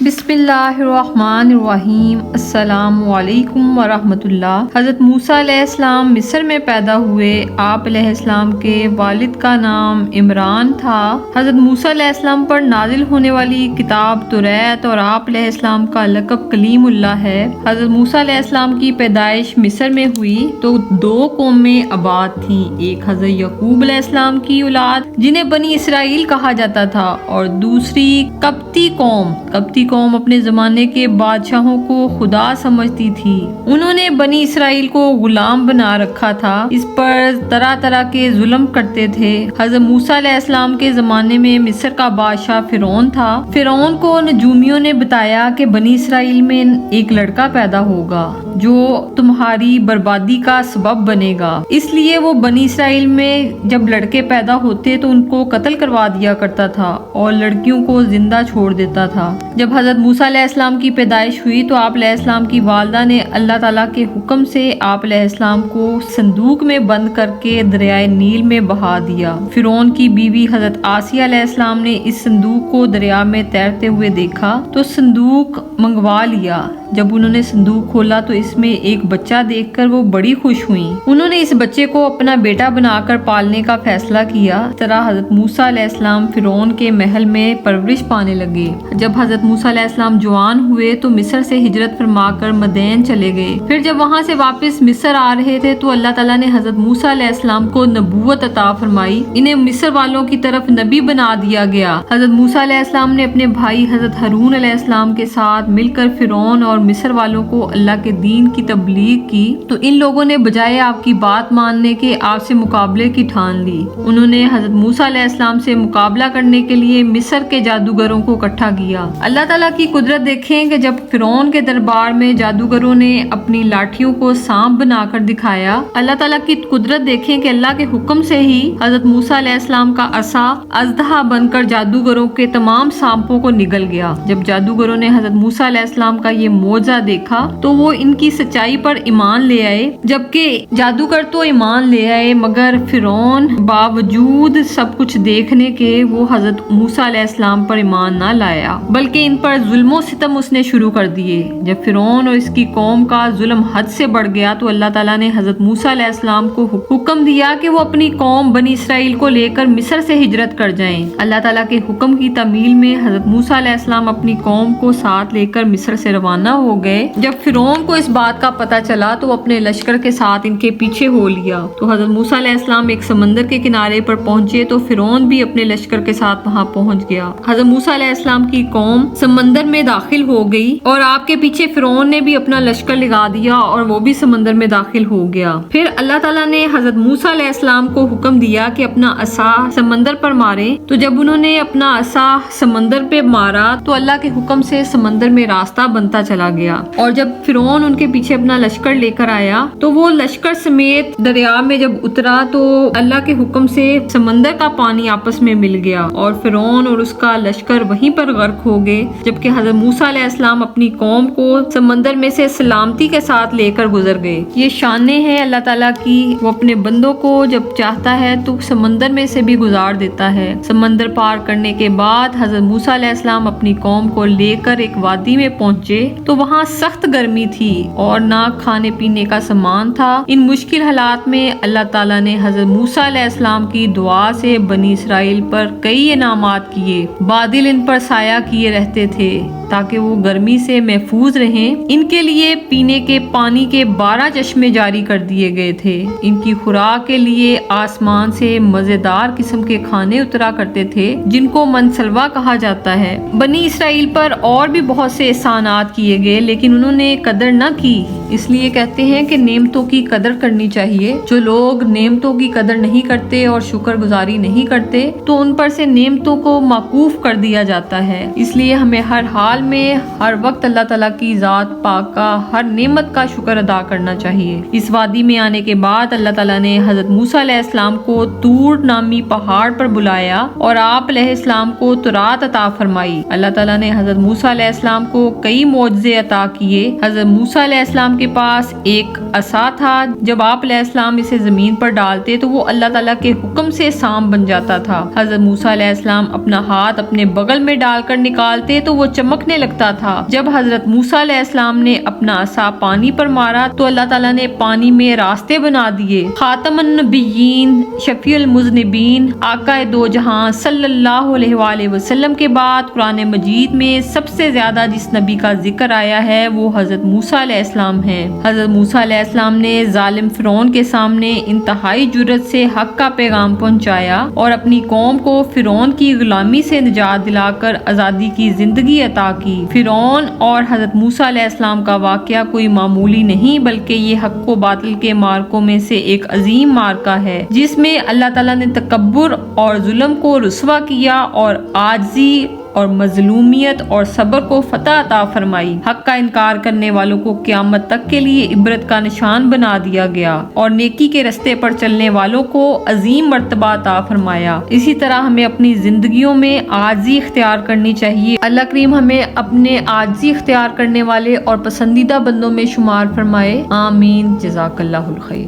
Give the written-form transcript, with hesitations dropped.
بسم اللہ الرحمن الرحیم۔ السلام علیکم ورحمۃ اللہ۔ حضرت موسیٰ علیہ السلام مصر میں پیدا ہوئے۔ آپ علیہ السلام کے والد کا نام عمران تھا۔ حضرت موسیٰ علیہ السلام پر نازل ہونے والی کتاب توریت اور آپ علیہ السلام کا لقب کلیم اللہ ہے۔ حضرت موسیٰ علیہ السلام کی پیدائش مصر میں ہوئی تو دو قومیں آباد تھیں، ایک حضرت یعقوب علیہ السلام کی اولاد جنہیں بنی اسرائیل کہا جاتا تھا، اور دوسری قبطی قوم اپنے زمانے کے بادشاہوں کو خدا سمجھتی تھی۔ انہوں نے بنی اسرائیل کو غلام بنا رکھا تھا، اس پر طرح طرح کے ظلم کرتے تھے۔ حضرت موسیٰ علیہ السلام کے زمانے میں مصر کا بادشاہ فرعون تھا۔ فرعون کو نجومیوں نے بتایا کہ بنی اسرائیل میں ایک لڑکا پیدا ہوگا جو تمہاری بربادی کا سبب بنے گا، اس لیے وہ بنی اسرائیل میں جب لڑکے پیدا ہوتے تو ان کو قتل کروا دیا کرتا تھا اور لڑکیوں کو زندہ چھوڑ دیتا تھا۔ جب حضرت موسیٰ علیہ السلام کی پیدائش ہوئی تو آپ علیہ السلام کی والدہ نے اللہ تعالیٰ کے حکم سے آپ علیہ السلام کو صندوق میں بند کر کے دریائے نیل میں بہا دیا۔ فرعون کی بیوی حضرت آسیہ علیہ السلام نے اس صندوق کو دریا میں تیرتے ہوئے دیکھا تو صندوق منگوا لیا۔ جب انہوں نے صندوق کھولا تو اس میں ایک بچہ دیکھ کر وہ بڑی خوش ہوئیں۔ انہوں نے اس بچے کو اپنا بیٹا بنا کر پالنے کا فیصلہ کیا۔ اس طرح حضرت موسیٰ علیہ السلام فرعون کے محل میں پرورش پانے لگے۔ جب حضرت موسیٰ علیہ السلام جوان ہوئے تو مصر سے ہجرت فرما کر مدین چلے گئے۔ پھر جب وہاں سے واپس مصر آ رہے تھے تو اللہ تعالیٰ نے حضرت موسیٰ علیہ السلام کو نبوت عطا فرمائی، انہیں مصر والوں کی طرف نبی بنا دیا گیا۔ حضرت موسیٰ علیہ السلام نے اپنے بھائی حضرت ہارون علیہ السلام کے ساتھ مل کر فرعون اور مصر والوں کو اللہ کے دین کی تبلیغ کی تو ان لوگوں نے بجائے آپ کی بات ماننے کے آپ سے مقابلے کی ٹھان لی۔ انہوں نے حضرت موسیٰ علیہ السلام سے مقابلہ کرنے کے لیے مصر کے جادوگروں کو اکٹھا کیا۔ اللہ تعالیٰ کی قدرت دیکھیں کہ جب فرعون کے دربار میں جادوگروں نے اپنی لاٹھیوں کو سانپ بنا کر دکھایا، اللہ تعالیٰ کی قدرت دیکھیں کہ اللہ کے حکم سے ہی حضرت موسیٰ علیہ السلام کا عصا اژدہا بن کر جادوگروں کے تمام سانپوں کو نگل گیا۔ جب جادوگروں نے حضرت موسیٰ علیہ السلام کا یہ معجزہ دیکھا تو وہ ان کی سچائی پر ایمان لے آئے، جبکہ جادوگر تو ایمان لے آئے مگر فرعون باوجود سب کچھ دیکھنے کے وہ حضرت موسیٰ علیہ السلام پر ایمان نہ لایا، بلکہ ان پر ظلم و ستم اس نے شروع کر دیے۔ جب فرعون اور اس کی قوم کا ظلم حد سے بڑھ گیا تو اللہ تعالیٰ نے حضرت موسیٰ علیہ السلام کو حکم دیا کہ وہ اپنی قوم بنی اسرائیل کو لے کر مصر سے ہجرت کر جائیں۔ اللہ تعالیٰ کے حکم کی تعمیل میں حضرت موسیٰ علیہ السلام اپنی قوم کو ساتھ لے کر مصر سے روانہ ہو گئے۔ جب فرعون کو اس بات کا پتہ چلا تو وہ اپنے لشکر کے ساتھ ان کے پیچھے ہو لیا۔ تو حضرت موسیٰ علیہ السلام ایک سمندر کے کنارے پر پہنچے تو فرعون بھی اپنے لشکر کے ساتھ وہاں پہنچ گیا۔ حضرت موسیٰ علیہ السلام کی قوم سمندر میں داخل ہو گئی اور آپ کے پیچھے فرعون نے بھی اپنا لشکر لگا دیا اور وہ بھی سمندر میں داخل ہو گیا۔ پھر اللہ تعالیٰ نے حضرت موسیٰ علیہ السلام کو حکم دیا کہ اپنا عصا سمندر پر مارے، تو جب انہوں نے اپنا عصا سمندر پہ مارا تو اللہ کے حکم سے سمندر میں راستہ بنتا چلا گیا، اور جب فرعون ان کے پیچھے اپنا لشکر لے کر آیا تو وہ لشکر سمیت دریا میں جب اترا تو اللہ کے حکم سے سمندر کا پانی آپس میں مل گیا اور فرعون اور اس کا لشکر وہیں پر غرق ہو گئے، جبکہ حضرت موسیٰ علیہ السلام اپنی قوم کو سمندر میں سے سلامتی کے ساتھ لے کر گزر گئے۔ یہ شانیں ہیں اللہ تعالیٰ کی، وہ اپنے بندوں کو جب چاہتا ہے تو سمندر میں سے بھی گزار دیتا ہے۔ سمندر پار کرنے کے بعد حضرت موسیٰ علیہ السلام اپنی قوم کو لے کر ایک وادی میں پہنچے تو وہاں سخت گرمی تھی اور نہ کھانے پینے کا سامان تھا۔ ان مشکل حالات میں اللہ تعالیٰ نے حضرت موسیٰ علیہ السلام کی دعا سے بنی اسرائیل پر کئی انعامات کیے۔ بادل ان پر سایہ کیے رہتے تھے تاکہ وہ گرمی سے محفوظ رہیں۔ ان کے لیے پینے کے پانی کے 12 چشمے جاری کر دیے گئے تھے۔ ان کی خوراک کے لیے آسمان سے مزیدار قسم کے کھانے اترا کرتے تھے جن کو منسلوا کہا جاتا ہے۔ بنی اسرائیل پر اور بھی بہت سے احسانات کیے گئے لیکن انہوں نے قدر نہ کی، اس لیے کہتے ہیں کہ نعمتوں کی قدر کرنی چاہیے۔ جو لوگ نعمتوں کی قدر نہیں کرتے اور شکر گزاری نہیں کرتے تو ان پر سے نعمتوں کو موقوف کر دیا جاتا ہے۔ اس لیے ہمیں ہر حال میں ہر وقت اللہ تعالیٰ کی ذات پاک کا ہر نعمت کا شکر ادا کرنا چاہیے۔ اس وادی میں آنے کے بعد اللہ تعالیٰ نے حضرت موسیٰ علیہ السلام کو طور نامی پہاڑ پر بلایا اور آپ علیہ السلام کو تورات عطا فرمائی۔ اللہ تعالیٰ نے حضرت موسیٰ علیہ السلام کو کئی معجزے عطا کیے۔ حضرت موسیٰ علیہ السلام کے کے پاس ایک عصا تھا، جب آپ علیہ السلام اسے زمین پر ڈالتے تو وہ اللہ تعالیٰ کے حکم سے سانپ بن جاتا تھا۔ حضرت موسیٰ علیہ السلام اپنا ہاتھ اپنے بغل میں ڈال کر نکالتے تو وہ چمکنے لگتا تھا۔ جب حضرت موسیٰ علیہ السلام نے اپنا عصا پانی پر مارا تو اللہ تعالیٰ نے پانی میں راستے بنا دیے۔ خاتم النبیین، شفیع المذنبین، آقا دو جہاں صلی اللہ علیہ وآلہ وسلم کے بعد قرآن مجید میں سب سے زیادہ جس نبی کا ذکر آیا ہے وہ حضرت موسیٰ علیہ السلام ہیں۔ حضرت موسیٰ علیہ السلام نے ظالم فرعون کے سامنے انتہائی جرأت سے حق کا پیغام پہنچایا اور اپنی قوم کو فرعون کی غلامی سے نجات دلا کر آزادی کی زندگی عطا کی۔ فرعون اور حضرت موسیٰ علیہ السلام کا واقعہ کوئی معمولی نہیں بلکہ یہ حق و باطل کے مارکوں میں سے ایک عظیم مارکہ ہے، جس میں اللہ تعالیٰ نے تکبر اور ظلم کو رسوا کیا اور عاجزی اور مظلومیت اور صبر کو فتح عطا فرمائی۔ حق کا انکار کرنے والوں کو قیامت تک کے لیے عبرت کا نشان بنا دیا گیا اور نیکی کے رستے پر چلنے والوں کو عظیم مرتبہ عطا فرمایا۔ اسی طرح ہمیں اپنی زندگیوں میں عاجزی اختیار کرنی چاہیے۔ اللہ کریم ہمیں اپنے عاجزی اختیار کرنے والے اور پسندیدہ بندوں میں شمار فرمائے، آمین۔ جزاک اللہ الخیر۔